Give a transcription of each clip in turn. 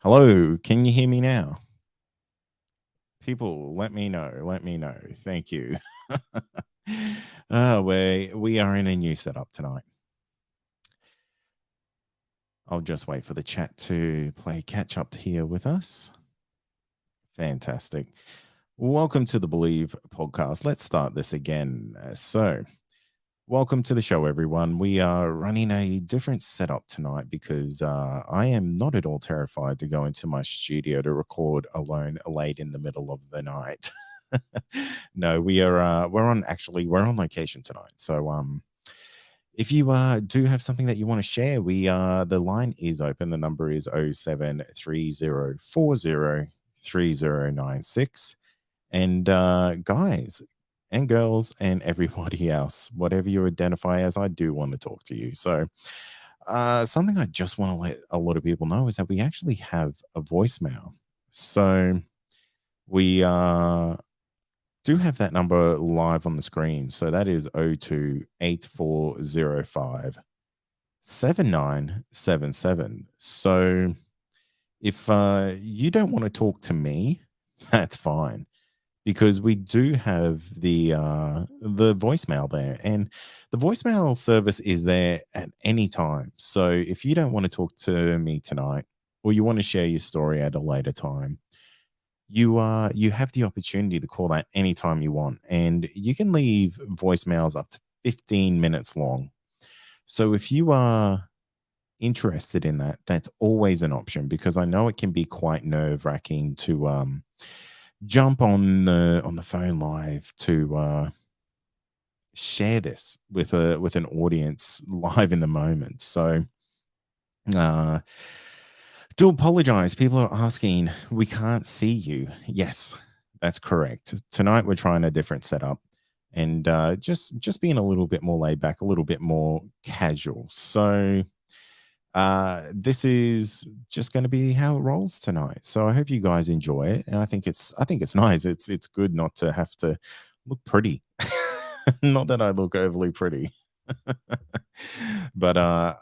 Hello, can you hear me now? People, let me know. Let me know. Thank you. We are in a new setup tonight. I'll just wait for the chat to play catch up here with us. Fantastic. Welcome to the Believe podcast. Let's start this again. Welcome to the show, everyone. We are running a different setup tonight because I am not at all terrified to go into my studio to record alone late in the middle of the night. No, we're on location tonight. If you do have something that you want to share, the line is open. The number is 0730403096. And guys and girls and everybody else, whatever you identify as, I do want to talk to you. Something I just want to let a lot of people know is that we actually have a voicemail. So we do have that number live on the screen. So that is 028405 7977. So if you don't want to talk to me, that's fine, because we do have the voicemail there, and the voicemail service is there at any time. So if you don't want to talk to me tonight, or you want to share your story at a later time, you have the opportunity to call that anytime you want, and you can leave voicemails up to 15 minutes long. So if you are interested in that, that's always an option, because I know it can be quite nerve-wracking to jump on the phone live to share this with an audience live in the moment. So uh do apologize. People are asking, we can't see you. Yes, that's correct. Tonight we're trying a different setup, and just being a little bit more laid back, a little bit more casual. So this is just going to be how it rolls tonight. So I hope you guys enjoy it, and I think it's nice. It's good not to have to look pretty. Not that I look overly pretty. But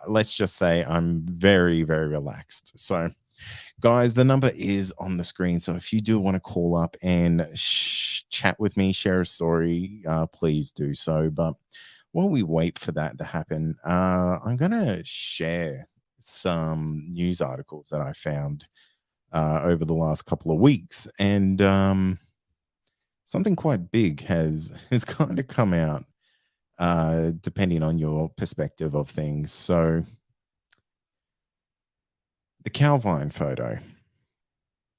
let's just say I'm very, very relaxed. So guys, the number is on the screen. So if you do want to call up and chat with me, share a story, please do so. But while we wait for that to happen, I'm going to share some news articles that I found over the last couple of weeks. And something quite big has kind of come out, depending on your perspective of things. So the Calvine photo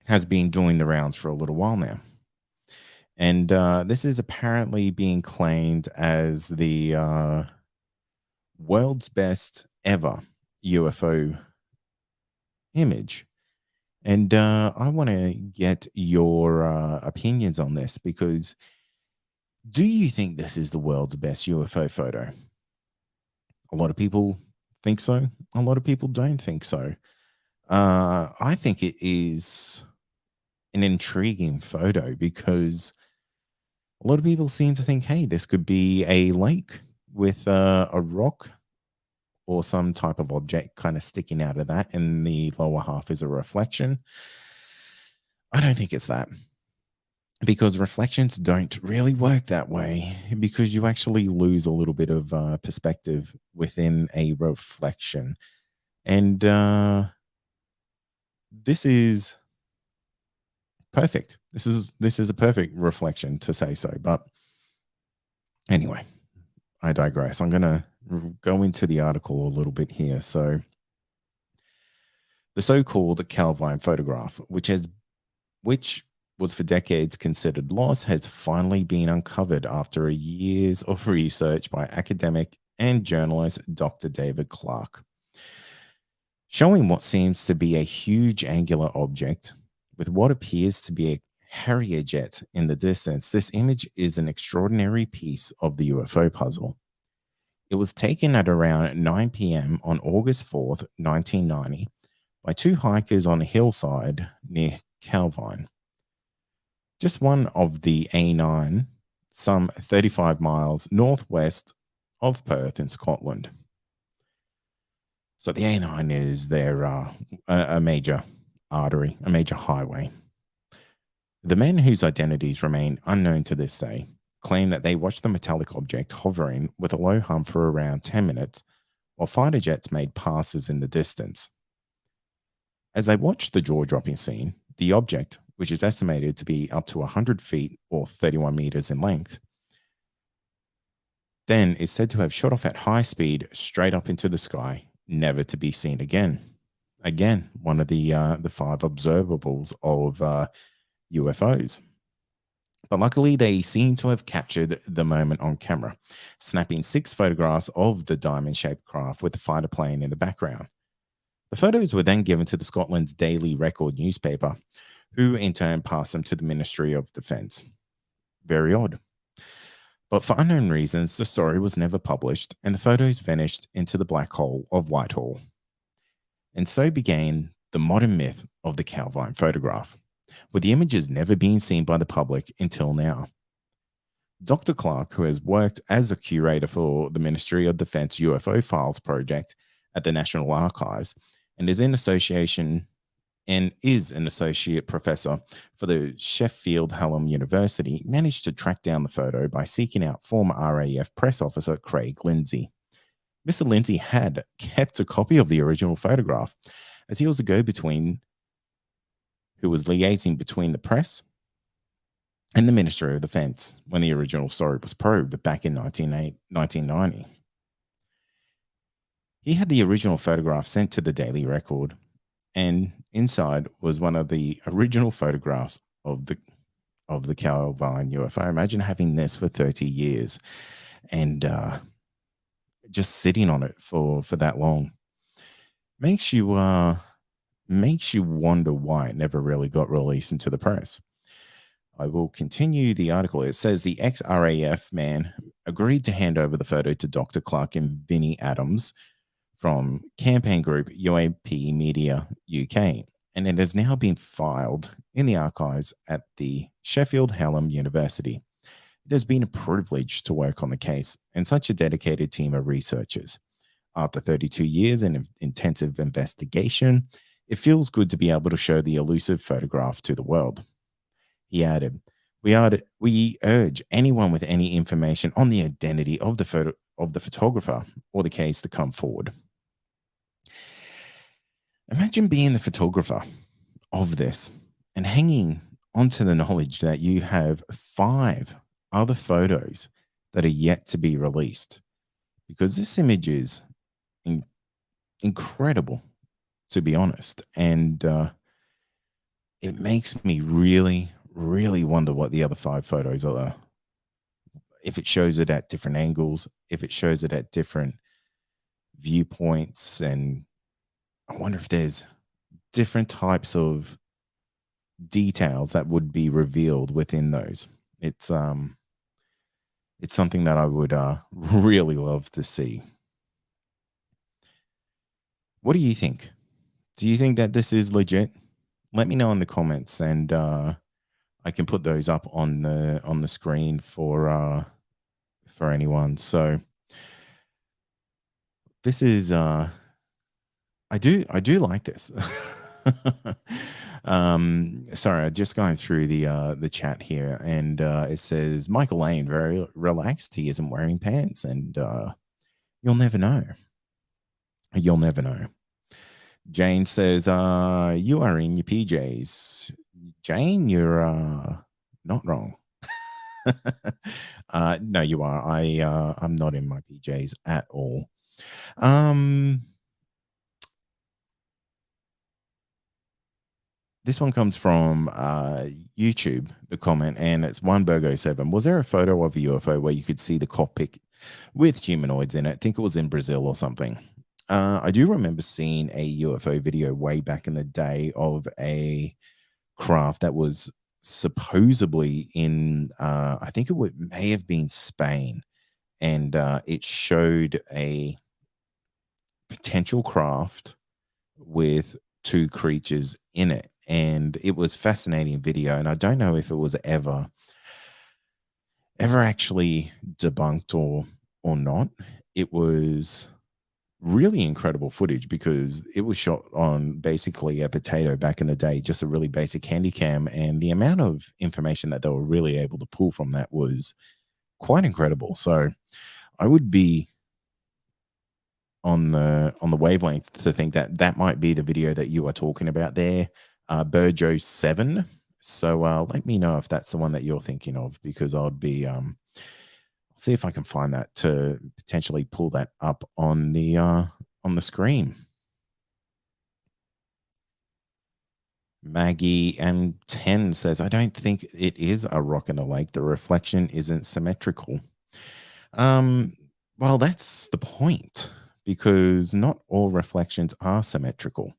has been doing the rounds for a little while now. And this is apparently being claimed as the world's best ever UFO image. And I want to get your opinions on this, because do you think this is the world's best UFO photo? A lot of people think so. A lot of people don't think so. I think it is an intriguing photo, because a lot of people seem to think, hey, this could be a lake with a rock or some type of object kind of sticking out of that, and the lower half is a reflection. I don't think it's that, because reflections don't really work that way, because you actually lose a little bit of perspective within a reflection. And this is perfect. This is a perfect reflection, to say so. But anyway, I digress. I'm going to go into the article a little bit here. So the so-called Calvine photograph, which was for decades considered lost, has finally been uncovered after years of research by academic and journalist Dr. David Clark. Showing what seems to be a huge angular object with what appears to be a Harrier jet in the distance, this image is an extraordinary piece of the UFO puzzle. It was taken at around 9 p.m. on August 4th, 1990, by two hikers on a hillside near Calvine, just one of the A9, some 35 miles northwest of Perth in Scotland. So the A9 is their a major artery, a major highway. The men, whose identities remain unknown to this day, claim that they watched the metallic object hovering with a low hum for around 10 minutes while fighter jets made passes in the distance. As they watched the jaw dropping scene, the object, which is estimated to be up to 100 feet or 31 meters in length, then is said to have shot off at high speed straight up into the sky, never to be seen again. Again, one of the five observables of UFOs. But luckily, they seem to have captured the moment on camera, snapping 6 photographs of the diamond shaped craft with the fighter plane in the background. The photos were then given to the Scotland's Daily Record newspaper, who in turn passed them to the Ministry of Defence. Very odd. But for unknown reasons, the story was never published and the photos vanished into the black hole of Whitehall. And so began the modern myth of the Calvine photograph, with the images never being seen by the public until now. Dr. Clark, who has worked as a curator for the Ministry of Defence UFO Files project at the National Archives, and is an associate professor for the Sheffield Hallam University, managed to track down the photo by seeking out former RAF press officer Craig Lindsay. Mr. Lindsay had kept a copy of the original photograph, as he was a go-between who was liaising between the press and the Ministry of Defence when the original story was probed back in 1990. He had the original photograph sent to the Daily Record, and inside was one of the original photographs of the Calvine UFO. Imagine having this for 30 years and just sitting on it for that long. Makes you wonder why it never really got released into the press. I will continue the article. It says the ex-RAF man agreed to hand over the photo to Dr. Clark and Vinnie Adams from campaign group UAP Media UK, and it has now been filed in the archives at the Sheffield Hallam University. It has been a privilege to work on the case and such a dedicated team of researchers. After 32 years in intensive investigation, it feels good to be able to show the elusive photograph to the world. He added, we urge anyone with any information on the identity of the photographer or the case to come forward. Imagine being the photographer of this and hanging onto the knowledge that you have 5 other photos that are yet to be released, because this image is incredible, to be honest. And it makes me really, really wonder what the other 5 photos are. If it shows it at different angles, if it shows it at different viewpoints, and I wonder if there's different types of details that would be revealed within those. It's something that I would really love to see. What do you think? Do you think that this is legit? Let me know in the comments, and I can put those up on the screen for anyone. So this is I do like this. Sorry, I'm just going through the chat here, and it says Michael Lane, very relaxed. He isn't wearing pants, and you'll never know. You'll never know. Jane says, you are in your PJs. Jane, you're not wrong. No, you are. I'm not in my PJs at all. This one comes from YouTube, the comment, and it's OneBurgo7. Was there a photo of a UFO where you could see the cockpit with humanoids in it? I think it was in Brazil or something. I do remember seeing a UFO video way back in the day of a craft that was supposedly in, I think may have been Spain, and it showed a potential craft with 2 creatures in it, and it was fascinating video. And I don't know if it was ever actually debunked or not. It was really incredible footage because it was shot on basically a potato back in the day, just a really basic handy cam, and the amount of information that they were really able to pull from that was quite incredible. So I would be on the wavelength to think that that might be the video that you are talking about there, Burjo7. So let me know if that's the one that you're thinking of, because I'd be see if I can find that to potentially pull that up on the screen. Maggie and 10 says, I don't think it is a rock in a lake. The reflection isn't symmetrical. Um, well, that's the point, because not all reflections are symmetrical.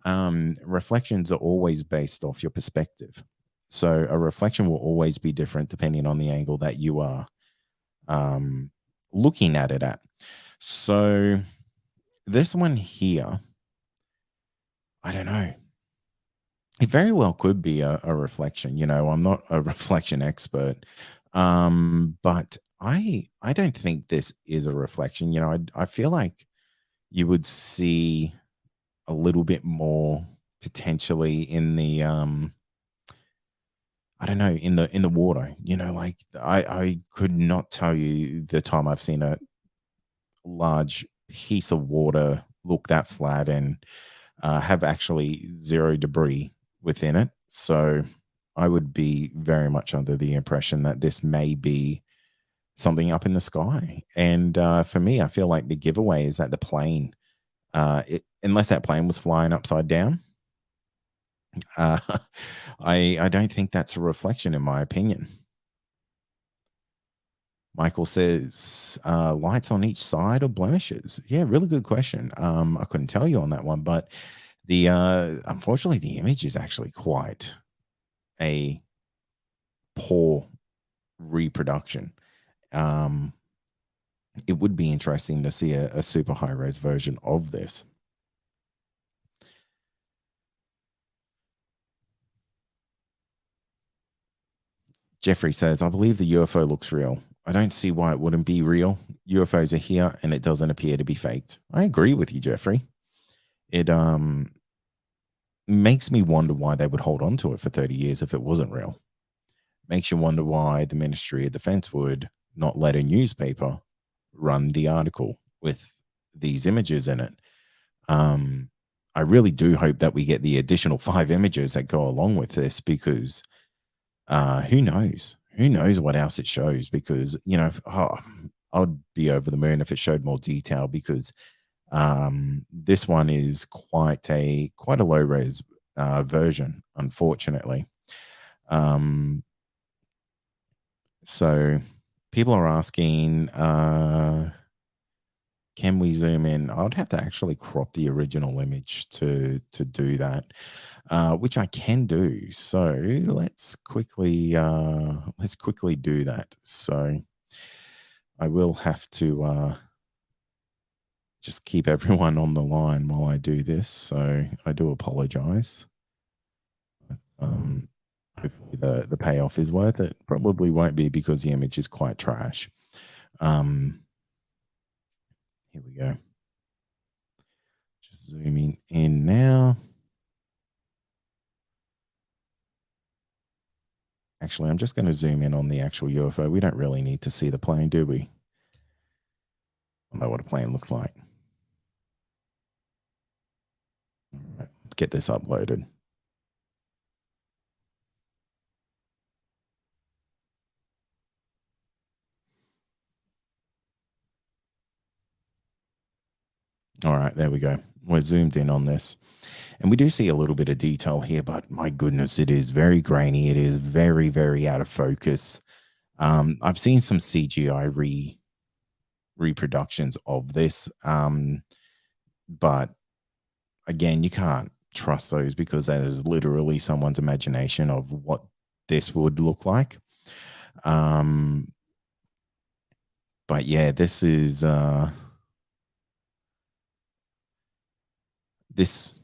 Reflections are always based off your perspective. So a reflection will always be different depending on the angle that you are um, looking at it at. So this one here, I don't know. It very well could be a reflection. You know, I'm not a reflection expert, but I don't think this is a reflection. You know, I feel like you would see a little bit more potentially in the I don't know, in the water. You know, like I could not tell you the time I've seen a large piece of water look that flat and have actually zero debris within it. So I would be very much under the impression that this may be something up in the sky. And for me, I feel like the giveaway is that the plane, unless that plane was flying upside down, uh, I don't think that's a reflection, in my opinion. Michael says, lights on each side or blemishes? Yeah, really good question. I couldn't tell you on that one, but the unfortunately the image is actually quite a poor reproduction. Um, it would be interesting to see a super high res version of this. Jeffrey says, I believe the UFO looks real. I don't see why it wouldn't be real. UFOs are here and it doesn't appear to be faked. I agree with you, Jeffrey. It makes me wonder why they would hold on to it for 30 years if it wasn't real. Makes you wonder why the Ministry of Defense would not let a newspaper run the article with these images in it. Um, I really do hope that we get the additional 5 images that go along with this, because who knows? Who knows what else it shows? Because, you know, I'd be over the moon if it showed more detail, because this one is quite a low res version, unfortunately. Um, so people are asking, can we zoom in? I'd have to actually crop the original image to do that, which I can do. So let's quickly do that. So I will have to just keep everyone on the line while I do this. So I do apologize. Hopefully the payoff is worth it. Probably won't be, because the image is quite trash. Here we go. Just zooming in now. Actually, I'm just going to zoom in on the actual UFO. We don't really need to see the plane, do we? I don't know what a plane looks like. All right, let's get this uploaded. All right, there we go. We're zoomed in on this. And we do see a little bit of detail here, but my goodness, it is very grainy. It is very, very out of focus. I've seen some CGI reproductions of this, but again, you can't trust those, because that is literally someone's imagination of what this would look like. But yeah, this is this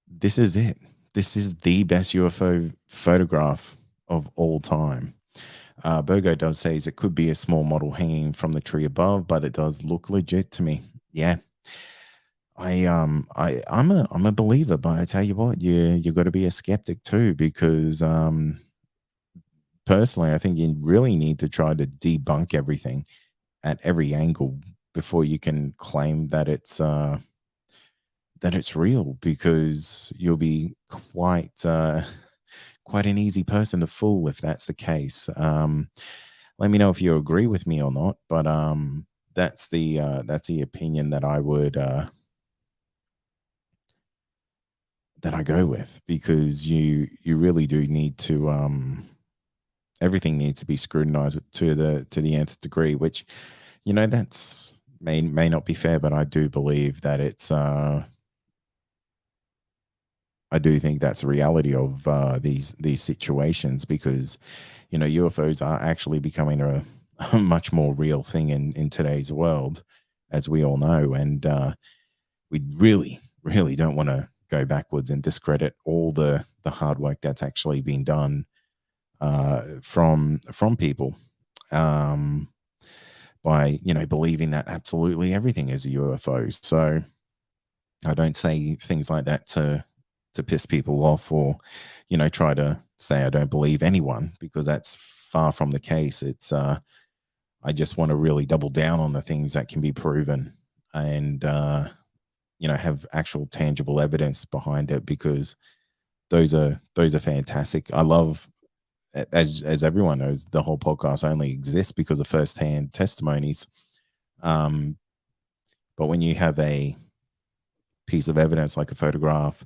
this is it. This is the best UFO photograph of all time. Bogo does say it could be a small model hanging from the tree above, but it does look legit to me. Yeah, I'm a believer, but I tell you what, you got to be a skeptic too, because personally, I think you really need to try to debunk everything at every angle before you can claim that it's real, because you'll be quite an easy person to fool if that's the case. Let me know if you agree with me or not, but that's the opinion that I go with, because you really do need to everything needs to be scrutinized to the nth degree, which, that's may not be fair, but I do believe that it's I do think that's a reality of these situations, because UFOs are actually becoming a much more real thing in today's world, as we all know, and we really don't want to go backwards and discredit all the hard work that's actually been done from people, um, by believing that absolutely everything is a UFO. So I don't say things like that to piss people off, or try to say I don't believe anyone, because that's far from the case. It's I just want to really double down on the things that can be proven, and have actual tangible evidence behind it, because those are fantastic. I love, as everyone knows, the whole podcast only exists because of firsthand testimonies. Um, but when you have a piece of evidence like a photograph,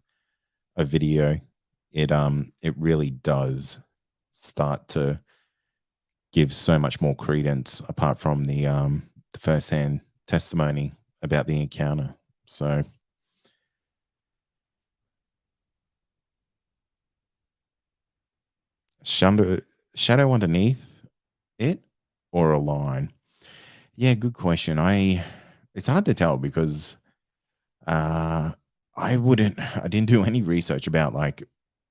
a video, it really does start to give so much more credence, apart from the firsthand testimony about the encounter. So shadow shadow underneath it, or a line? Yeah, good question. It's hard to tell, because uh I didn't do any research about like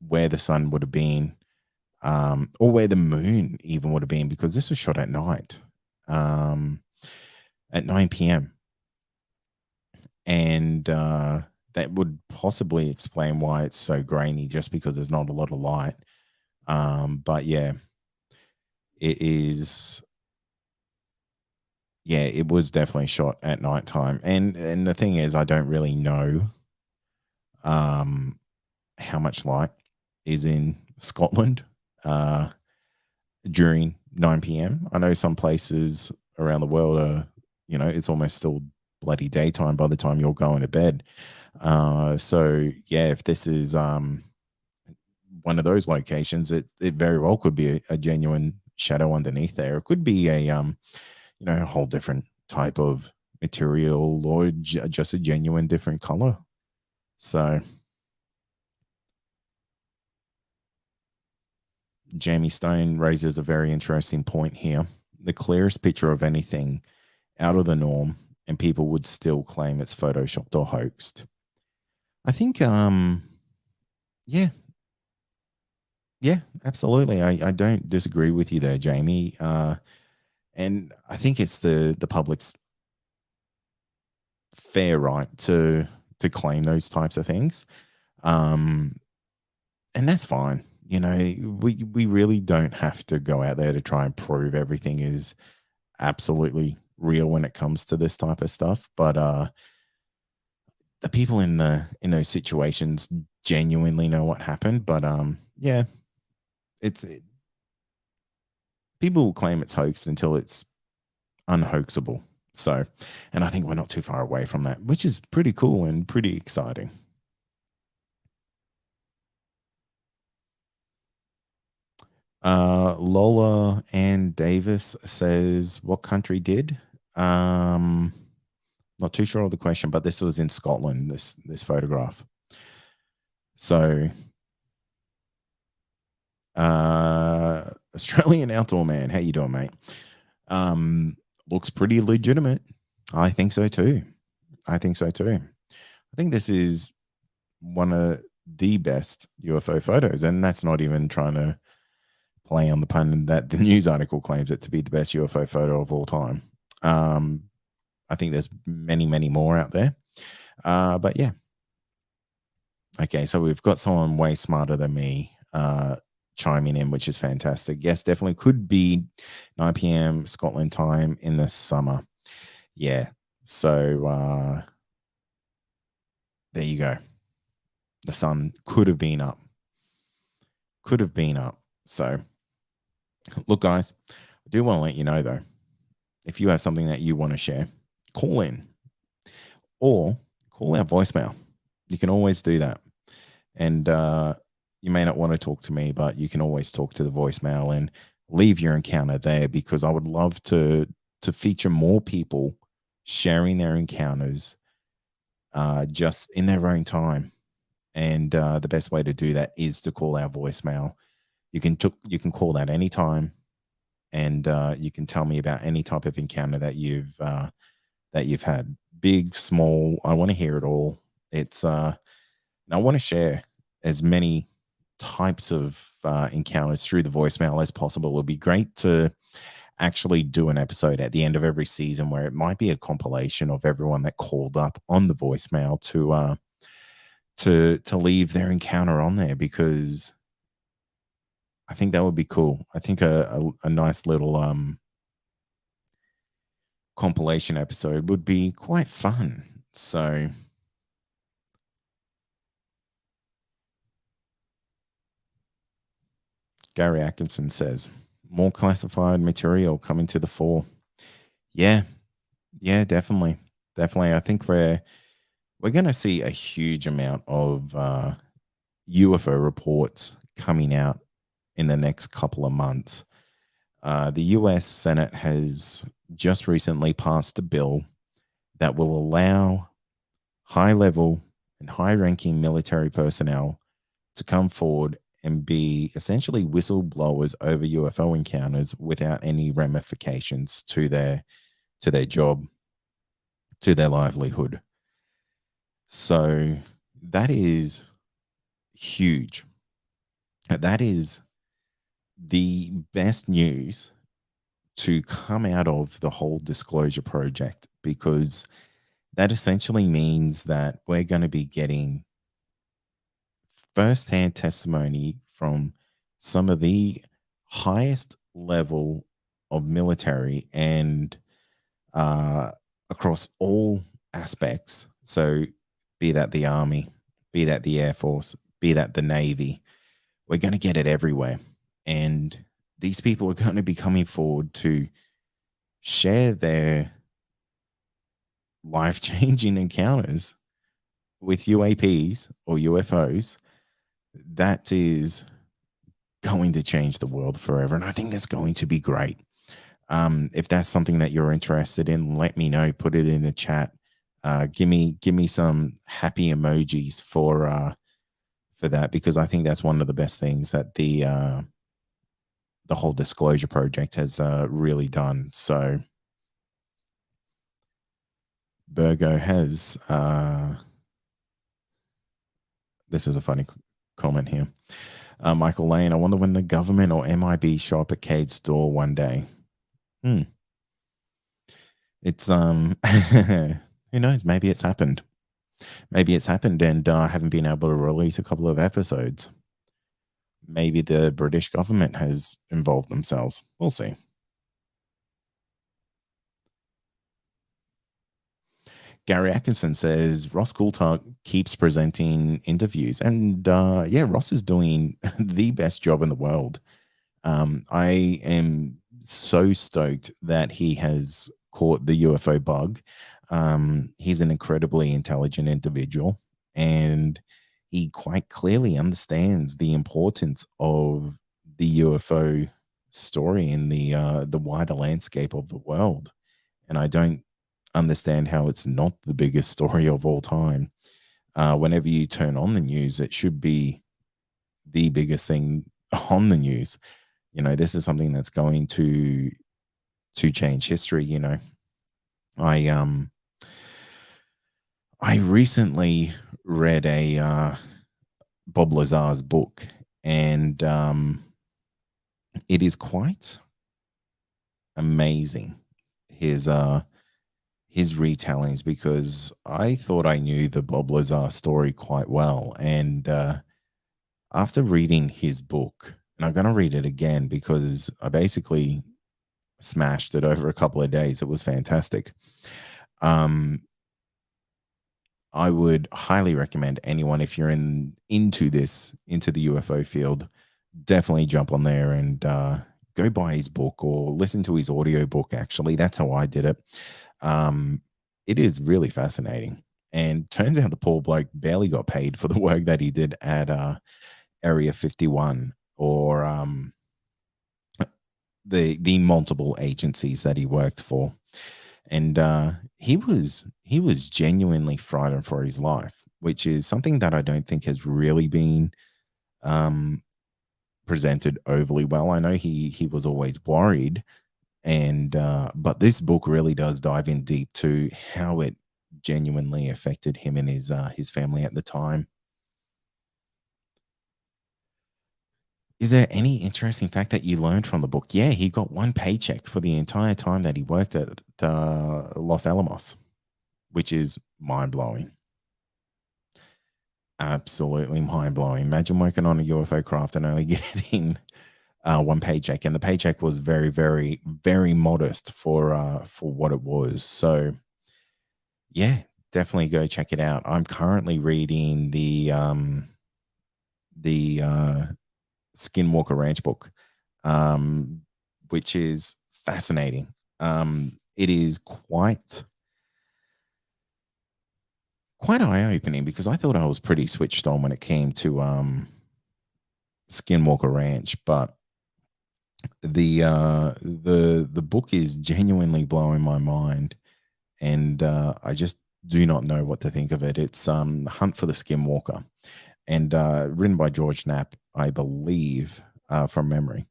where the sun would have been, or where the moon even would have been, because this was shot at night, um, at 9 p.m. And that would possibly explain why it's so grainy, just because there's not a lot of light. But yeah, it is. Yeah, it was definitely shot at nighttime, and the thing is, I don't really know um, how much light is in Scotland uh, during 9 p.m. I know some places around the world are, it's almost still bloody daytime by the time you're going to bed. So yeah, if this is one of those locations, it very well could be a genuine shadow underneath there. It could be a whole different type of material, or just a genuine different color. So Jamie Stone raises a very interesting point here. The clearest picture of anything out of the norm, and people would still claim it's photoshopped or hoaxed. I think, yeah, yeah, absolutely. I don't disagree with you there, Jamie. And I think it's the public's fair right to claim those types of things. Um, and that's fine. We really don't have to go out there to try and prove everything is absolutely real when it comes to this type of stuff. But the people in those situations genuinely know what happened. But yeah, it's people will claim it's hoaxed until it's unhoaxable. So, and I think we're not too far away from that, which is pretty cool and pretty exciting. Lola Ann Davis says, "What country did?" Um, Not too sure of the question, but this was in Scotland. This photograph. So, Australian outdoor man, how you doing, mate? Um, Looks pretty legitimate. I think so too. I think so too. I think this is one of the best UFO photos, and that's not even trying to play on the pun that the news article claims it to be the best UFO photo of all time. Um, I think there's many, many more out there. But yeah. Okay, so we've got someone way smarter than me chiming in, which is fantastic. Yes, definitely could be 9 p.m. Scotland time in the summer. Yeah. So there you go. The sun could have been up. Could have been up. So look, guys, I do want to let you know though, if you have something that you want to share, call in or call our voicemail. You can always do that. And you may not want to talk to me, but you can always talk to the voicemail and leave your encounter there, because I would love to feature more people sharing their encounters just in their own time. And the best way to do that is to call our voicemail. You can call that anytime, and you can tell me about any type of encounter that you've had, big, small. I want to hear it all. It's and I want to share as many types of encounters through the voicemail as possible. It would be great to actually do an episode at the end of every season where it might be a compilation of everyone that called up on the voicemail to leave their encounter on there, because I think that would be cool. I think a nice little compilation episode would be quite fun. So Gary Atkinson says, more classified material coming to the fore. Yeah, yeah, definitely. Definitely. I think we're gonna see a huge amount of UFO reports coming out in the next couple of months. The US Senate has just recently passed a bill that will allow high level and high ranking military personnel to come forward and be essentially whistleblowers over UFO encounters without any ramifications to their job, to their livelihood. So that is huge. That is the best news to come out of the whole disclosure project, because that essentially means that we're going to be getting firsthand testimony from some of the highest level of military and uh, across all aspects. So, be that the army, be that the air force, be that the navy, we're going to get it everywhere. And these people are going to be coming forward to share their life changing encounters with UAPs or UFOs. That is going to change the world forever. And I think that's going to be great. If that's something that you're interested in, let me know. Put it in the chat. Give me some happy emojis for that, because I think that's one of the best things that the whole disclosure project has really done. So Burgo has this is a funny comment here. Michael Lane, I wonder when the government or MIB show up at Cade's door one day. It's who knows? Maybe it's happened. Maybe it's happened, and I haven't been able to release a couple of episodes. Maybe the British government has involved themselves. We'll see. Gary Atkinson says Ross Coulthard keeps presenting interviews, and yeah, Ross is doing the best job in the world. I am so stoked that he has caught the UFO bug. He's an incredibly intelligent individual, and he quite clearly understands the importance of the UFO story in the wider landscape of the world. And I don't understand how it's not the biggest story of all time. Whenever you turn on the news, it should be the biggest thing on the news. You know, this is something that's going to change history. You know, I um I recently read a Bob Lazar's book, and it is quite amazing. His his retellings because I thought I knew the Bob Lazar story quite well. And after reading his book, and I'm going to read it again because I basically smashed it over a couple of days. It was fantastic. Um, I would highly recommend anyone if you're into the UFO field, definitely jump on there and go buy his book or listen to his audio book. Actually, that's how I did it. Um, it is really fascinating, and turns out the poor bloke barely got paid for the work that he did at Area 51 or the multiple agencies that he worked for. And he was genuinely frightened for his life, which is something that I don't think has really been um, presented overly well. I know he was always worried, and but this book really does dive in deep to how it genuinely affected him and his family at the time. Is there any interesting fact that you learned from the book? Yeah, he got one paycheck for the entire time that he worked at Los Alamos, which is mind blowing. Absolutely mind blowing. Imagine working on a UFO craft and only getting one paycheck, and the paycheck was very, very, very modest for what it was. So yeah, definitely go check it out. I'm currently reading the Skinwalker Ranch book, um, which is fascinating. It is quite eye opening because I thought I was pretty switched on when it came to Skinwalker Ranch, but the book is genuinely blowing my mind, and I just do not know what to think of it. It's Hunt for the Skinwalker, and written by George Knapp, I believe, from memory.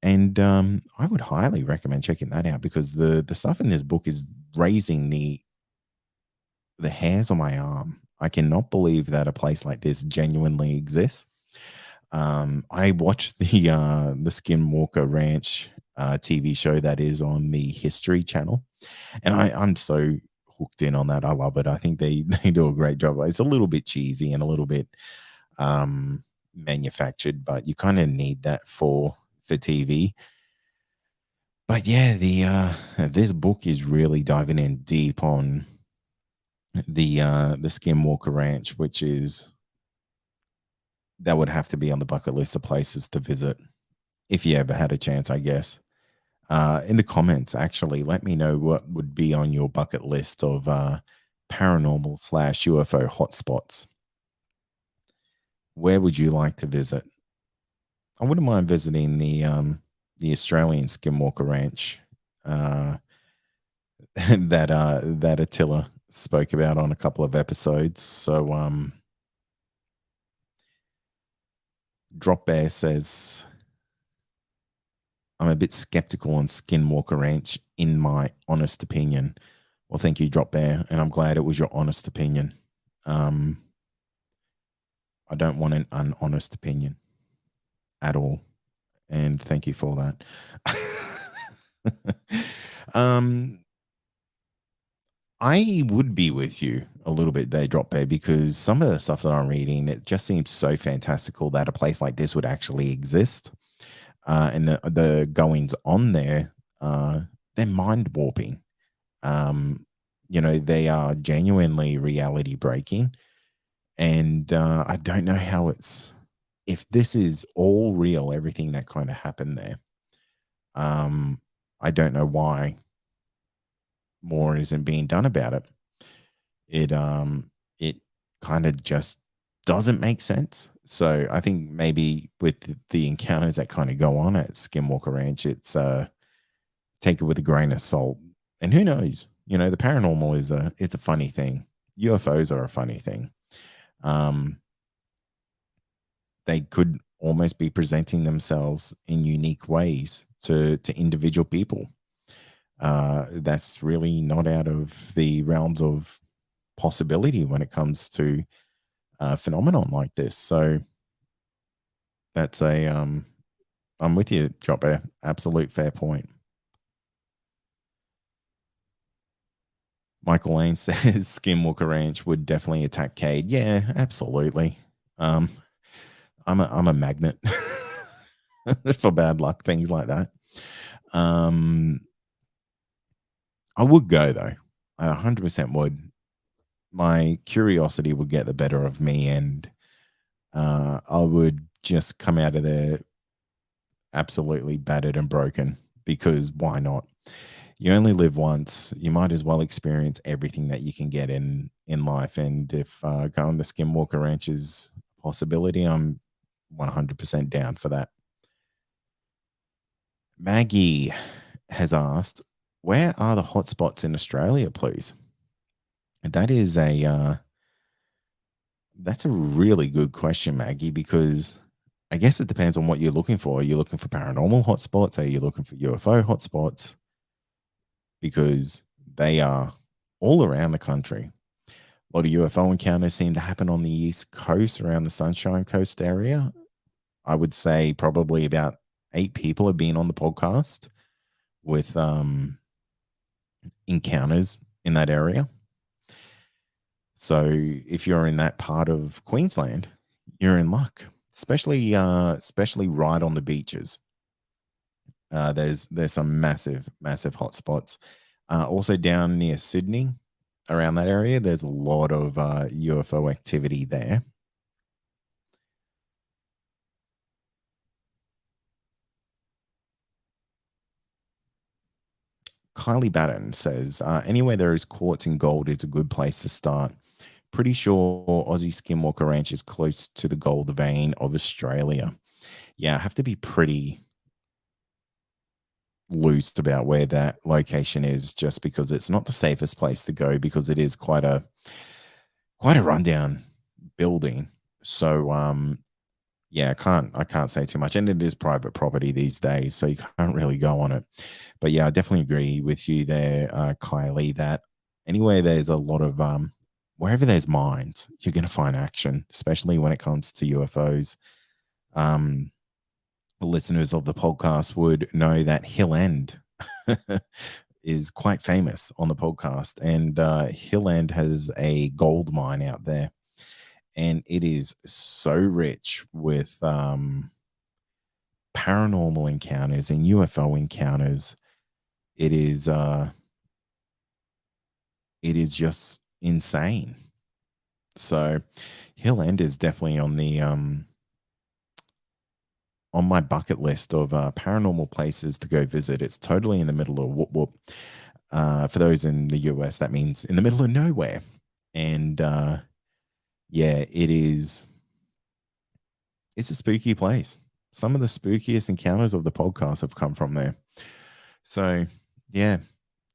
And I would highly recommend checking that out because the stuff in this book is raising the hairs on my arm. I cannot believe that a place like this genuinely exists. I watched the Skinwalker Ranch TV show that is on the History Channel, and I'm so hooked in on that. I love it. I think they they do a great job. It's a little bit cheesy and a little bit um, manufactured, but you kind of need that for TV. But yeah, the this book is really diving in deep on the Skinwalker Ranch, which is that would have to be on the bucket list of places to visit if you ever had a chance, I guess. In the comments, actually, let me know what would be on your bucket list of paranormal slash UFO hotspots. Where would you like to visit? I wouldn't mind visiting the Australian Skinwalker Ranch uh, that Attila spoke about on a couple of episodes. So Drop Bear says I'm a bit skeptical on Skinwalker Ranch, in my honest opinion. Well, thank you, Drop Bear, and I'm glad it was your honest opinion. Um, I don't want an unhonest opinion at all, and thank you for that. um, I would be with you a little bit there, Drop Bear, because some of the stuff that I'm reading, it just seems so fantastical that a place like this would actually exist. And the goings on there, they're mind warping. Um, they are genuinely reality breaking. And I don't know how if this is all real, everything that kind of happened there. Um, I don't know why more isn't being done about it. It kind of just doesn't make sense. So I think maybe with the encounters that kind of go on at Skinwalker Ranch, it's take it with a grain of salt. And who knows? The paranormal is it's a funny thing. UFOs are a funny thing. Um, they could almost be presenting themselves in unique ways to individual people. That's really not out of the realms of possibility when it comes to a phenomenon like this. So that's a I'm with you, Chopper. Absolute fair point. Michael Lane says Skinwalker Ranch would definitely attack Cade. Yeah, absolutely. Um, I'm a magnet for bad luck, things like that. Um, I would go though. I 100% would. My curiosity would get the better of me, and I would just come out of there absolutely battered and broken because why not? You only live once. You might as well experience everything that you can get in life. And if going to Skinwalker Ranch is a possibility, I'm 100% down for that. Maggie has asked, "Where are the hotspots in Australia, please?" That is a that's a really good question, Maggie, because I guess it depends on what you're looking for. Are you looking for paranormal hotspots? Are you looking for UFO hotspots? Because they are all around the country. A lot of UFO encounters seem to happen on the East Coast around the Sunshine Coast area. I would say probably about 8 people have been on the podcast with encounters in that area. So if you're in that part of Queensland, you're in luck, especially right on the beaches. There's some massive hotspots. Also down near Sydney, around that area, there's a lot of UFO activity there. Kylie Batten says, anywhere there is quartz and gold is a good place to start. Pretty sure Aussie Skinwalker Ranch is close to the gold vein of Australia. Yeah, I have to be pretty loose about where that location is just because it's not the safest place to go because it is quite a rundown building. So yeah, I can't say too much. And it is private property these days, so you can't really go on it. But yeah, I definitely agree with you there, Kylie, that anywhere there's a lot of wherever there's mines, you're gonna find action, especially when it comes to UFOs. Um Listeners of the podcast would know that Hill End is quite famous on the podcast, and Hill End has a gold mine out there, and it is so rich with paranormal encounters and UFO encounters. It is it is just insane. So Hill End is definitely on my bucket list of paranormal places to go visit. It's totally in the middle of whoop whoop. For those in the US, that means in the middle of nowhere. And yeah, it's a spooky place. Some of the spookiest encounters of the podcast have come from there. So yeah,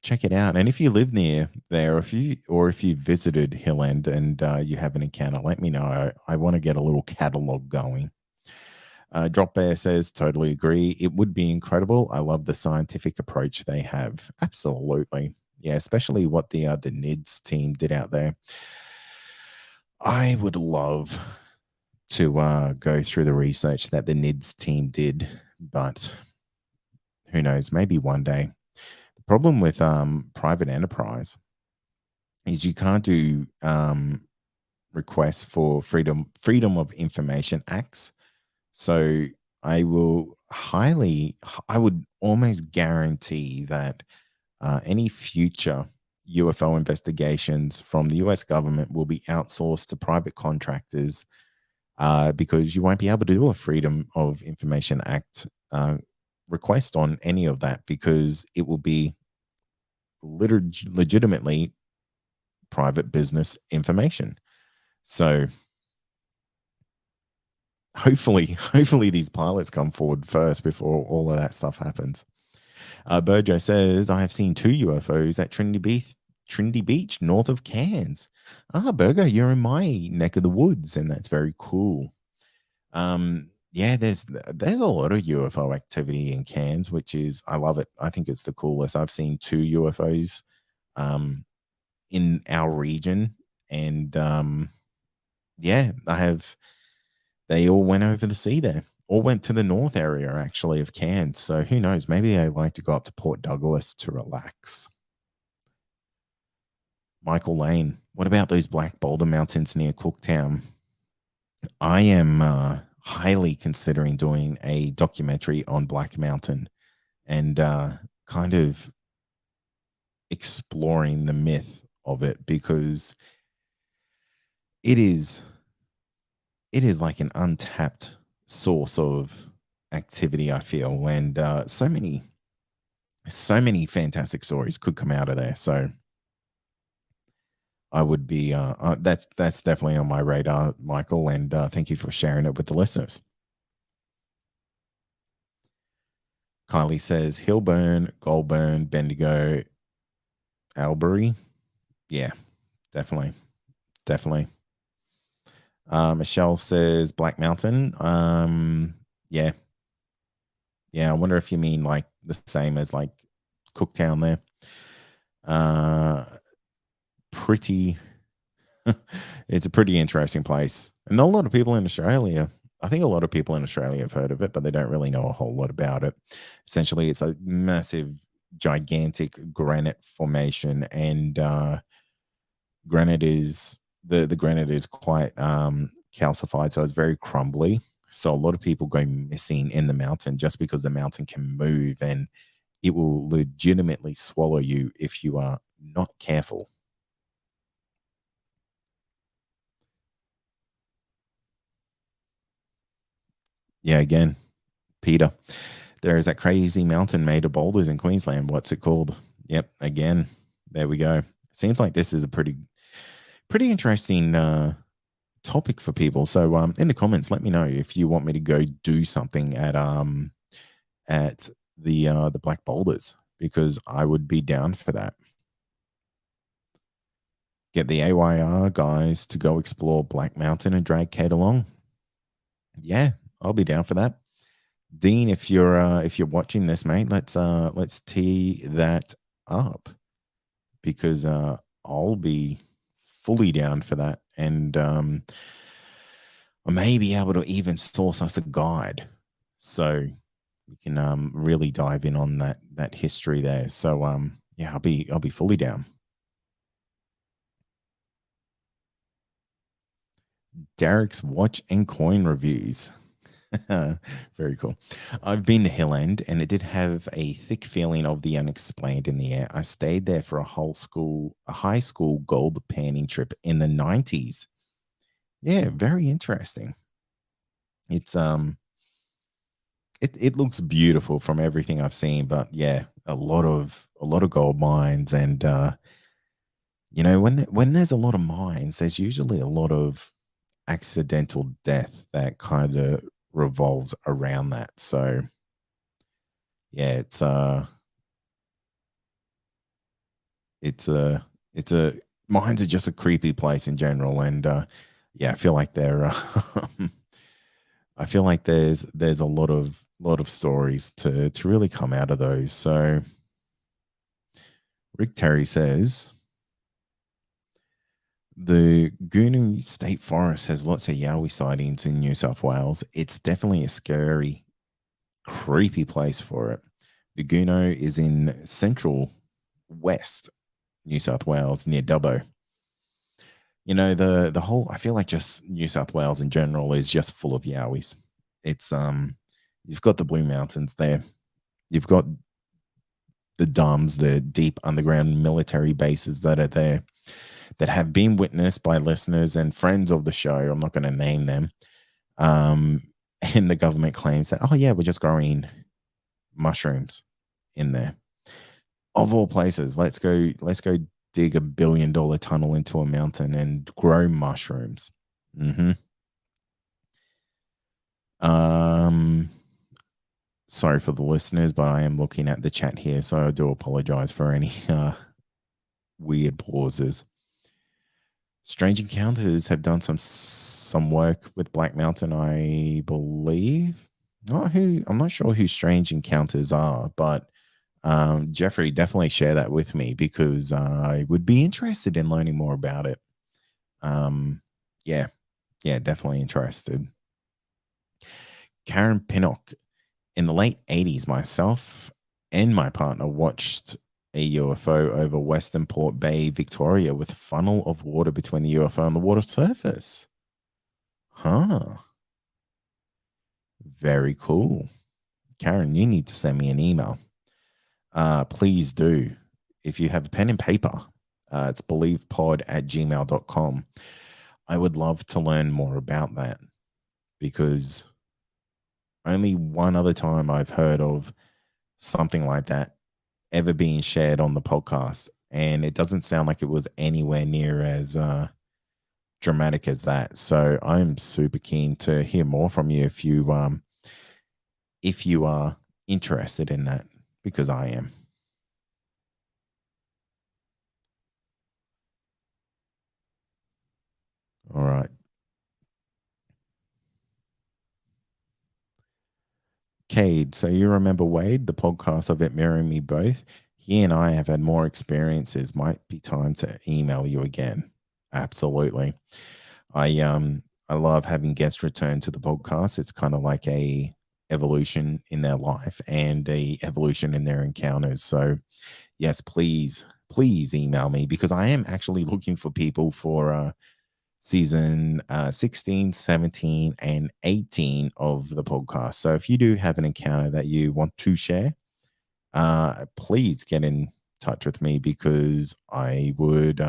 check it out. And if you live near there, if you visited Hill End and you have an encounter, let me know. I want to get a little catalog going. Drop Bear says, totally agree. It would be incredible. I love the scientific approach they have. Absolutely. Yeah, especially what the NIDS team did out there. I would love to go through the research that the NIDS team did, but who knows? Maybe one day. The problem with private enterprise is you can't do requests for freedom of information acts. So I would almost guarantee that any future UFO investigations from the US government will be outsourced to private contractors because you won't be able to do a Freedom of Information Act request on any of that because it will be legitimately private business information. So hopefully these pilots come forward first before all of that stuff happens. Bojo says, I have seen 2 UFOs at Trinity Beach, north of Cairns. Burgo, you're in my neck of the woods, and that's very cool. Yeah, there's a lot of UFO activity in Cairns, which is I love it. I think it's the coolest. I've seen 2 UFOs in our region, and yeah, I have. They all went over the sea there. All went to the north area actually of Cairns. So who knows? Maybe they like to go up to Port Douglas to relax. Michael Lane, what about those Black Boulder Mountains near Cooktown? I am highly considering doing a documentary on Black Mountain and kind of exploring the myth of it, because it is like an untapped source of activity, I feel, and so many fantastic stories could come out of there. So I would be that's definitely on my radar, Michael, and thank you for sharing it with the listeners. Kylie says Hillburn, Goulburn, Bendigo, Albury. Yeah, definitely, definitely. Michelle says Black Mountain. Yeah, yeah. I wonder if you mean like the same as like Cooktown there. Uh, pretty. It's a pretty interesting place, and a lot of people in Australia. I think a lot of people in Australia have heard of it, but they don't really know a whole lot about it. Essentially, it's a massive, gigantic granite formation, and granite is the granite is quite calcified, so it's very crumbly. So a lot of people go missing in the mountain just because the mountain can move, and it will legitimately swallow you if you are not careful. Yeah, again, Peter, there is that crazy mountain made of boulders in Queensland. What's it called? Yep, again, there we go. Seems like this is a pretty interesting topic for people. So in the comments, let me know if you want me to go do something at the Black Boulders, because I would be down for that. Get the AYR guys to go explore Black Mountain and drag Kate along. Yeah, I'll be down for that. Dean, if you're watching this, mate, let's tee that up, because I'll be fully down for that, and I may be able to even source us a guide, so we can really dive in on that history there. So yeah, I'll be fully down. Derek's watch and coin reviews. Very cool. I've been to Hill End, and it did have a thick feeling of the unexplained in the air. I stayed there for a high school gold panning trip in the 90s. Yeah, very interesting. It's it looks beautiful from everything I've seen, but yeah, a lot of gold mines, and when there's a lot of mines, there's usually a lot of accidental death that kind of revolves around that. So yeah, it's a it's a mines are just a creepy place in general, and yeah, I feel like they're I feel like there's a lot of stories to really come out of those. So Rick Terry says the Goonoo State Forest has lots of Yowie sightings in New South Wales. It's definitely a scary, creepy place for it. The Goonoo is in central west New South Wales near Dubbo. The whole, I feel like just New South Wales in general is just full of Yowies. It's you've got the Blue Mountains there. You've got the DUMS, the deep underground military bases that are there, that have been witnessed by listeners and friends of the show. I'm not going to name them. Um, and the government claims that, oh yeah, we're just growing mushrooms in there. Of all places, let's go dig $1 billion tunnel into a mountain and grow mushrooms. Hmm. Um, sorry for the listeners, but I am looking at the chat here, so I do apologize for any weird pauses. Strange Encounters have done some work with Black Mountain, I believe. I'm not sure who Strange Encounters are, but Jeffrey, definitely share that with me, because I would be interested in learning more about it. Yeah, yeah, definitely interested. Karen Pinnock, in the late 80s, myself and my partner watched a UFO over Western Port Bay, Victoria, with funnel of water between the UFO and the water surface. Huh. Very cool. Karen, you need to send me an email. Please do. If you have a pen and paper, it's believepod@gmail.com. I would love to learn more about that because only one other time I've heard of something like that ever being shared on the podcast. And it doesn't sound like it was anywhere near as dramatic as that. So I'm super keen to hear more from you if you are interested in that, because I am. All right. Cade, so you remember Wade, the podcast of It Mirroring Me Both? He and I have had more experiences. Might be time to email you again. Absolutely. I love having guests return to the podcast. It's kind of like a evolution in their life and a evolution in their encounters. So yes, please email me because I am actually looking for people for season 16, 17, and 18 of the podcast. So if you do have an encounter that you want to share, please get in touch with me because I would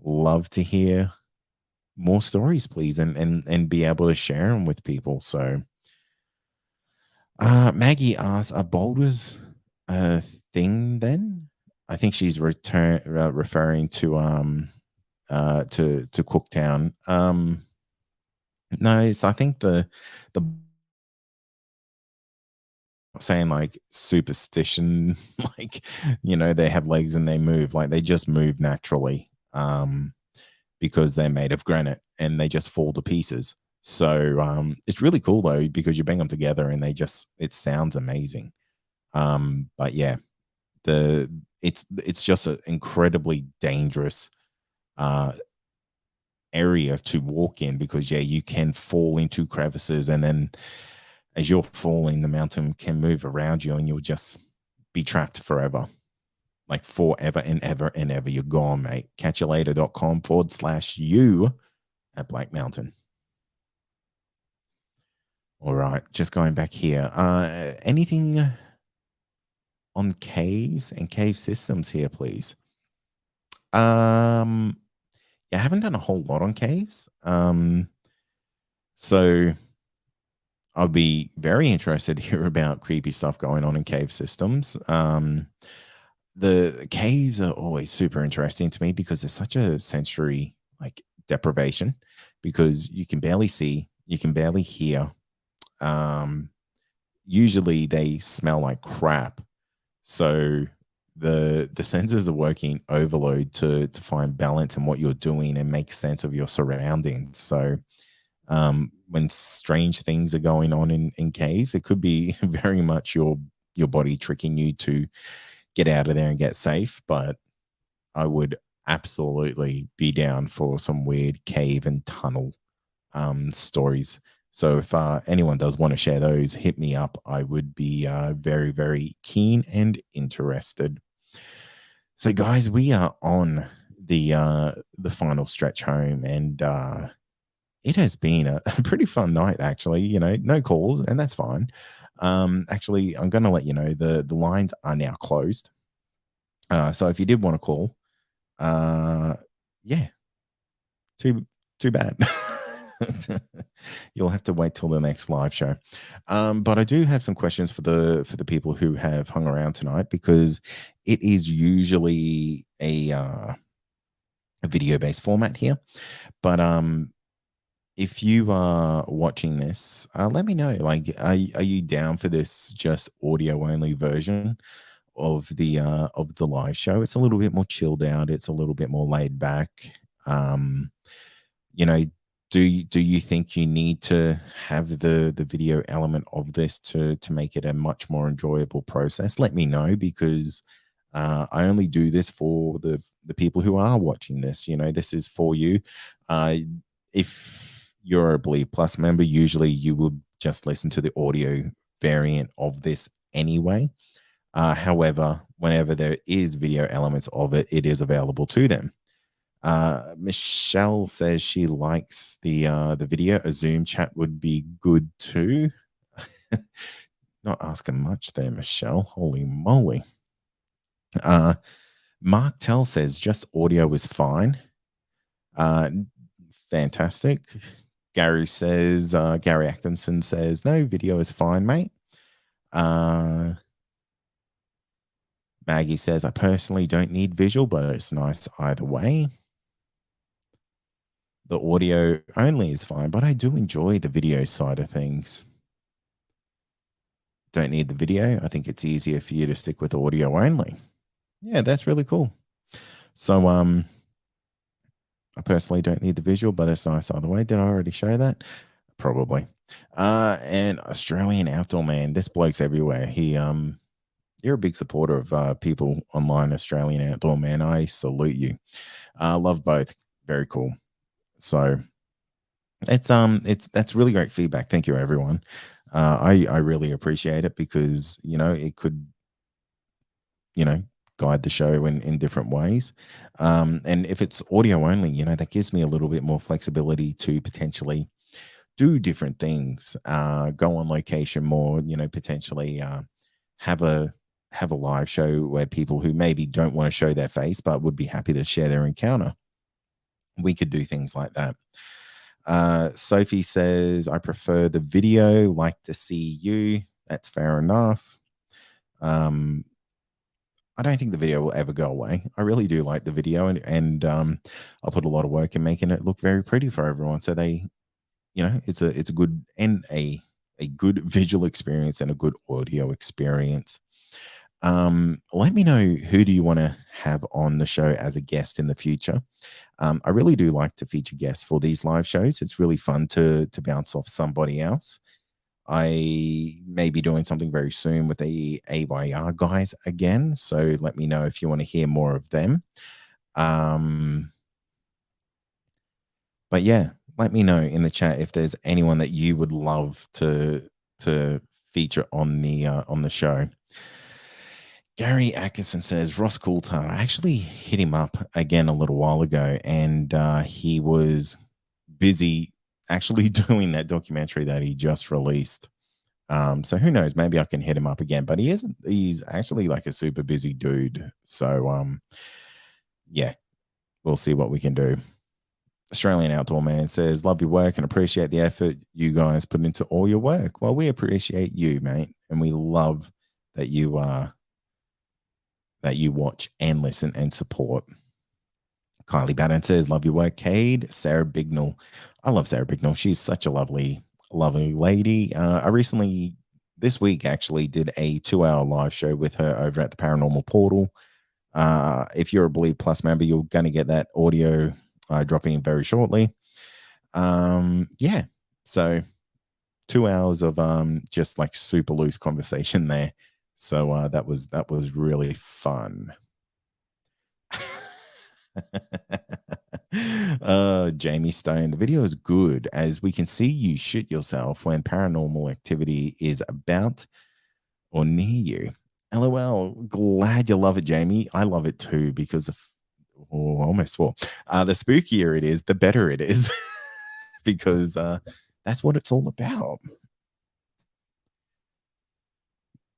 love to hear more stories, please, and be able to share them with people. So Maggie asks, "Are boulders a thing then?" I think she's referring to Cooktown. No, it's I think the saying like superstition, like they have legs and they move, like they just move naturally, because they're made of granite and they just fall to pieces. So it's really cool though because you bang them together and it sounds amazing. But yeah, the it's just an incredibly dangerous uh area to walk in because yeah, you can fall into crevices and then as you're falling, the mountain can move around you and you'll just be trapped forever. Like forever and ever and ever. You're gone, mate. Catchyoulater.com/you at Black Mountain. All right. Just going back here. Anything on caves and cave systems here, please? Yeah, I haven't done a whole lot on caves. So I'll be very interested to hear about creepy stuff going on in cave systems. The caves are always super interesting to me because there's such a sensory like deprivation because you can barely see, you can barely hear. Um, Usually they smell like crap, so the senses are working overload to find balance in what you're doing and make sense of your surroundings. So when strange things are going on in caves, it could be very much your body tricking you to get out of there and get safe. But I would absolutely be down for some weird cave and tunnel stories. So if anyone does want to share those, hit me up. I would be very, very keen and interested. So, guys, we are on the final stretch home, and it has been a pretty fun night. Actually, no calls, and that's fine. Actually, I'm going to let you know the lines are now closed. So if you did want to call, yeah, too too bad. You'll have to wait till the next live show. But I do have some questions for the people who have hung around tonight because it is usually a video based format here. But if you are watching this, let me know. Like, are you down for this just audio only version of the live show? It's a little bit more chilled out. It's a little bit more laid back. Um, you know, do you think you need to have the video element of this to make it a much more enjoyable process? Let me know because I only do this for the people who are watching this. This is for you. Uh, if you're a Believe Plus member, usually you will just listen to the audio variant of this anyway. However, whenever there is video elements of it, it is available to them. Michelle says she likes the video. A Zoom chat would be good too. Not asking much there, Michelle. Holy moly. Mark Tell says just audio is fine. Uh, Fantastic. Gary Atkinson says, no, video is fine, mate. Maggie says, I personally don't need visual, but it's nice either way. The audio only is fine, but I do enjoy the video side of things. Don't need the video. I think it's easier for you to stick with audio only. Yeah, that's really cool. So, I personally don't need the visual, but it's nice either way. Did I already show that? Probably. And Australian Outdoor Man, this bloke's everywhere. You're a big supporter of people online, Australian Outdoor Man. I salute you. Love both. Very cool. So that's really great feedback. Thank you, everyone. I really appreciate it because it could guide the show in different ways. And if it's audio only, that gives me a little bit more flexibility to potentially do different things, go on location more, potentially have a live show where people who maybe don't want to show their face but would be happy to share their encounter. We could do things like that. Sophie says, I prefer the video, like to see you. That's fair enough. I don't think the video will ever go away. I really do like the video, and I'll put a lot of work in making it look very pretty for everyone. So it's a good and a good visual experience and a good audio experience. Let me know, who do you want to have on the show as a guest in the future? I really do like to feature guests for these live shows. It's really fun to bounce off somebody else. I may be doing something very soon with the AYR guys again. So let me know if you want to hear more of them. But yeah, let me know in the chat if there's anyone that you would love to feature on the show. Gary Atkinson says, Ross Coulthard. I actually hit him up again a little while ago, and he was busy actually doing that documentary that he just released. So who knows? Maybe I can hit him up again. But he's actually like a super busy dude. So yeah, we'll see what we can do. Australian Outdoor Man says, love your work and appreciate the effort you guys put into all your work. Well, we appreciate you, mate, and we love that you watch and listen and support. Kylie Bannon says, love your work, Cade. Sarah Bignell. I love Sarah Bignell. She's such a lovely lady. I recently, this week, actually did a 2-hour live show with her over at the Paranormal Portal. If you're a Believe Plus member, you're going to get that audio dropping in very shortly. Yeah. So 2 hours of just like super loose conversation there. So that was really fun. Jamie Stone, the video is good as we can see you shit yourself when paranormal activity is about or near you. LOL. Glad you love it, Jamie. I love it too because almost swore. The spookier it is, the better it is. Because that's what it's all about.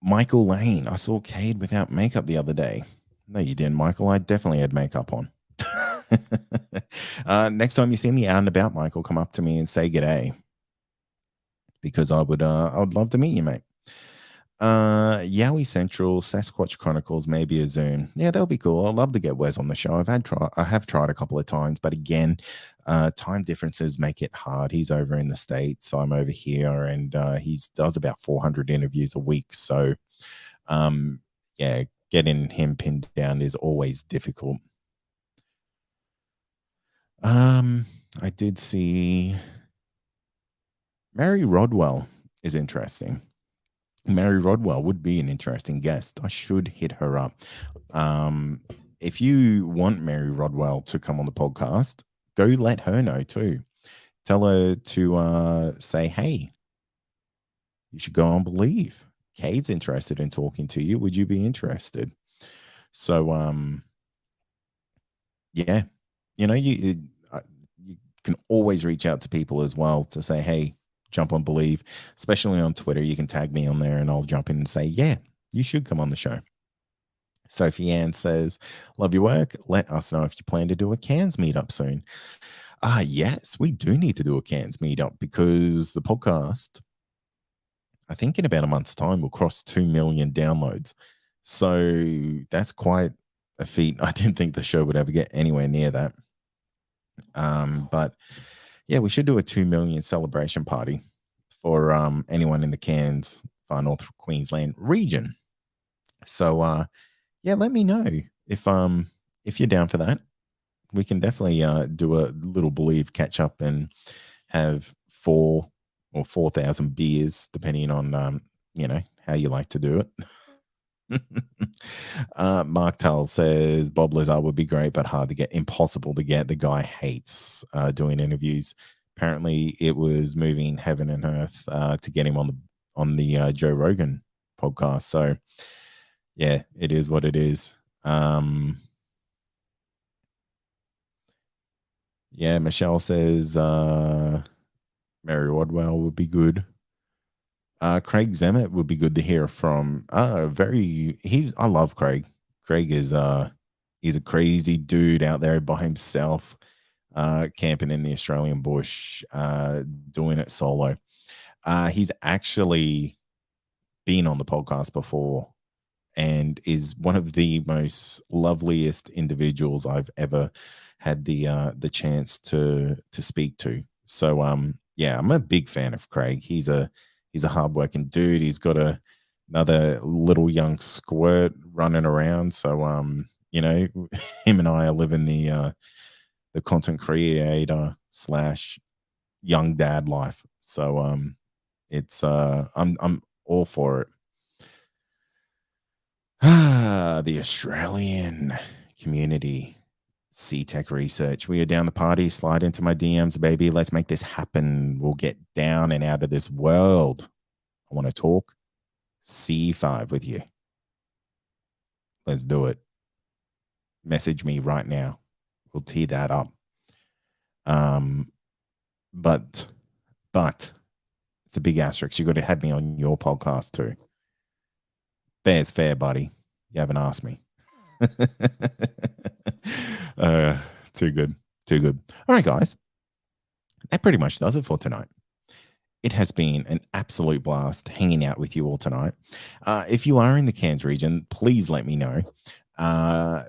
Michael Lane. I saw Cade without makeup the other day. No, you didn't, Michael. I definitely had makeup on. Next time you see me out and about, Michael, come up to me and say g'day. Because I would love to meet you, mate. Yowie Central, Sasquatch Chronicles, maybe a Zoom. Yeah, that'll be cool. I'd love to get Wes on the show. I have tried a couple of times, but again, time differences make it hard. He's over in the States, I'm over here, and he does about 400 interviews a week. So, yeah, getting him pinned down is always difficult. I did see Mary Rodwell is interesting. Mary Rodwell would be an interesting guest. I should hit her up. If you want Mary Rodwell to come on the podcast, go let her know too. Tell her to say, hey, you should go on Believe. Cade's interested in talking to you, would you be interested? So yeah, you can always reach out to people as well to say, hey, jump on Believe, especially on Twitter. You can tag me on there and I'll jump in and say, yeah, you should come on the show. Sophie Ann says, love your work. Let us know if you plan to do a Cairns meetup soon. Yes, we do need to do a Cairns meetup because the podcast, I think in about a month's time, will cross 2 million downloads. So that's quite a feat. I didn't think the show would ever get anywhere near that. But yeah, we should do a 2 million celebration party for anyone in the Cairns, Far North Queensland region. So yeah, let me know if you're down for that. We can definitely do a little Believe catch up and have 4,000 beers, depending on how you like to do it. Mark Tull says Bob Lazar would be great, but hard to get. Impossible to get. The guy hates doing interviews. Apparently, it was moving heaven and earth to get him on the Joe Rogan podcast. So, yeah, it is what it is. Yeah, Michelle says Mary Rodwell would be good. Craig Zemet would be good to hear from. I love Craig. Craig is he's a crazy dude out there by himself, camping in the Australian bush, doing it solo. He's actually been on the podcast before and is one of the most loveliest individuals I've ever had the chance to speak to. So yeah, I'm a big fan of Craig. He's a hardworking dude. He's got another little young squirt running around. So him and I are living the content creator slash young dad life. So it's I'm all for it. The Australian community, C-Tech Research. We are down the party. Slide into my DMs, baby. Let's make this happen. We'll get down and out of this world. I want to talk C5 with you. Let's do it. Message me right now. We'll tee that up. But it's a big asterisk. You got to have me on your podcast too. Fair's fair, buddy. You haven't asked me. Too good. Too good. All right, guys. That pretty much does it for tonight. It has been an absolute blast hanging out with you all tonight. If you are in the Cairns region, please let me know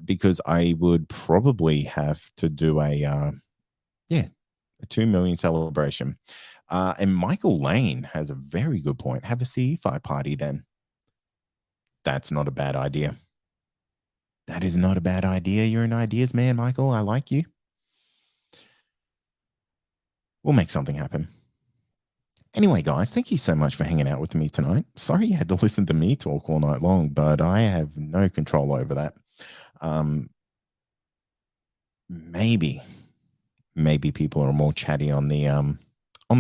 because I would probably have to do a 2 million celebration. And Michael Lane has a very good point. Have a CE5 party then. That's not a bad idea. That is not a bad idea. You're an ideas man, Michael. I like you. We'll make something happen. Anyway, guys, thank you so much for hanging out with me tonight. Sorry you had to listen to me talk all night long, but I have no control over that. Maybe people are more chatty on the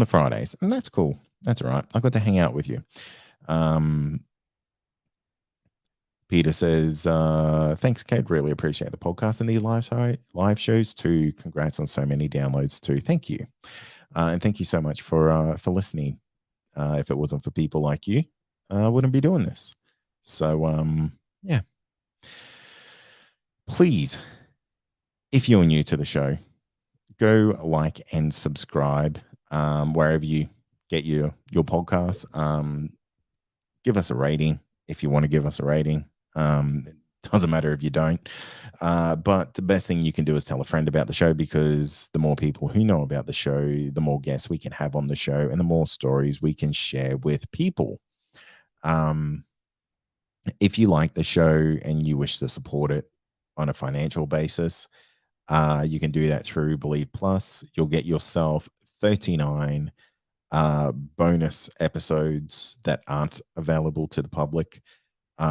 Fridays, and that's cool. That's all right. I got to hang out with you. Peter says, thanks, Kate. Really appreciate the podcast and the live shows too. Congrats on so many downloads too. Thank you. And thank you so much for listening. If it wasn't for people like you, I wouldn't be doing this. So, yeah. Please, if you're new to the show, go like and subscribe wherever you get your podcasts. Give us a rating if you want to give us a rating. It doesn't matter if you don't. But the best thing you can do is tell a friend about the show, because the more people who know about the show, the more guests we can have on the show and the more stories we can share with people. If you like the show and you wish to support it on a financial basis, you can do that through Believe Plus. You'll get yourself 39 bonus episodes that aren't available to the public,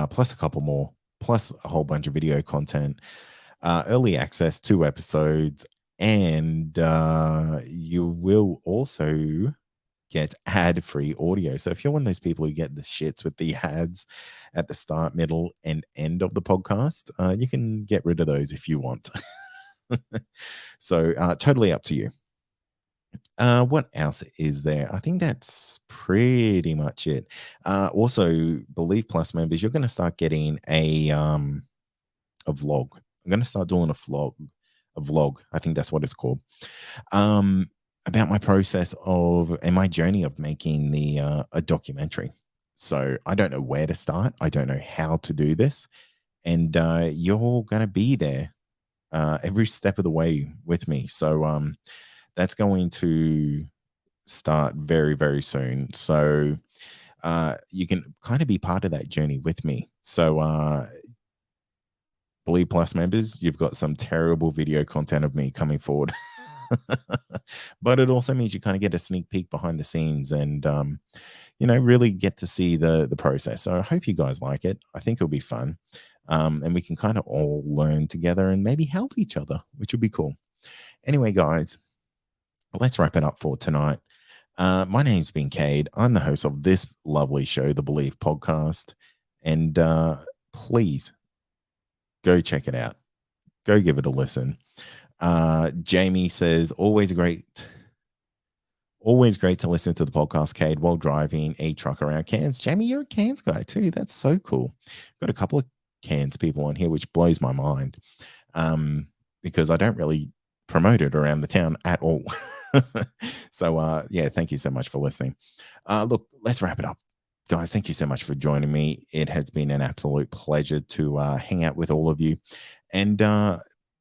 plus a couple more, plus a whole bunch of video content, early access to episodes, and you will also get ad-free audio. So if you're one of those people who get the shits with the ads at the start, middle, and end of the podcast, you can get rid of those if you want. So totally up to you. What else is there? I think that's pretty much it. Also, Believe Plus members, you're going to start getting a vlog. I'm going to start doing a vlog. I think that's what it's called. Um, about my process of and my journey of making the a documentary. So I don't know where to start. I don't know how to do this, and you're going to be there every step of the way with me. So that's going to start very, very soon. So you can kind of be part of that journey with me. So Believe Plus members, you've got some terrible video content of me coming forward. But it also means you kind of get a sneak peek behind the scenes and really get to see the process. So I hope you guys like it. I think it'll be fun. And we can kind of all learn together and maybe help each other, which would be cool. Anyway, guys, let's wrap it up for tonight. My name's been Cade. I'm the host of this lovely show, the Believe Podcast. And please go check it out. Go give it a listen. Jamie says, always great to listen to the podcast, Cade, while driving a truck around Cairns. Jamie, you're a Cairns guy too. That's so cool. Got a couple of Cairns people on here, which blows my mind because I don't really promote it around the town at all. So, yeah, thank you so much for listening. Look, let's wrap it up. Guys, thank you so much for joining me. It has been an absolute pleasure to hang out with all of you. And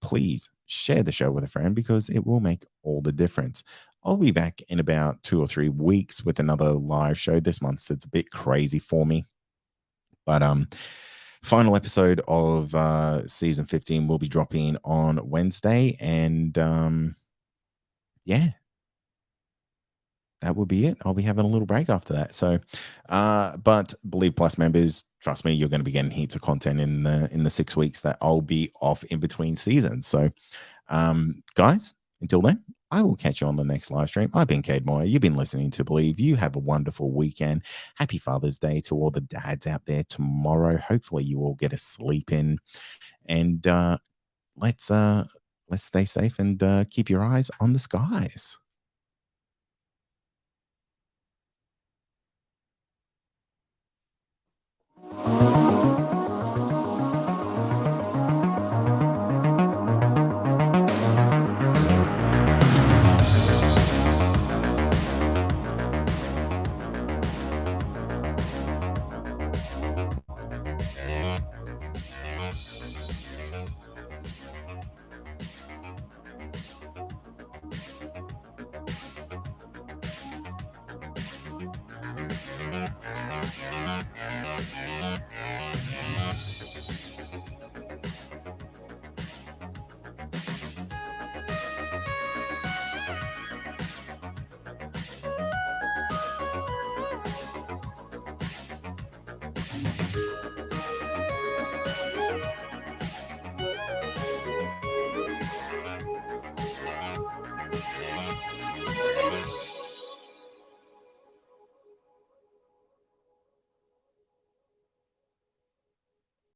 please share the show with a friend because it will make all the difference. I'll be back in about 2 or 3 weeks with another live show. This month it's a bit crazy for me. But final episode of season 15 will be dropping on Wednesday. And yeah, that will be it. I'll be having a little break after that. So, but Believe Plus members, trust me, you're going to be getting heaps of content in the 6 weeks that I'll be off in between seasons. So, guys, until then, I will catch you on the next live stream. I've been Cade Moyer. You've been listening to Believe. You have a wonderful weekend. Happy Father's Day to all the dads out there tomorrow. Hopefully, you all get a sleep in, and let's stay safe and keep your eyes on the skies.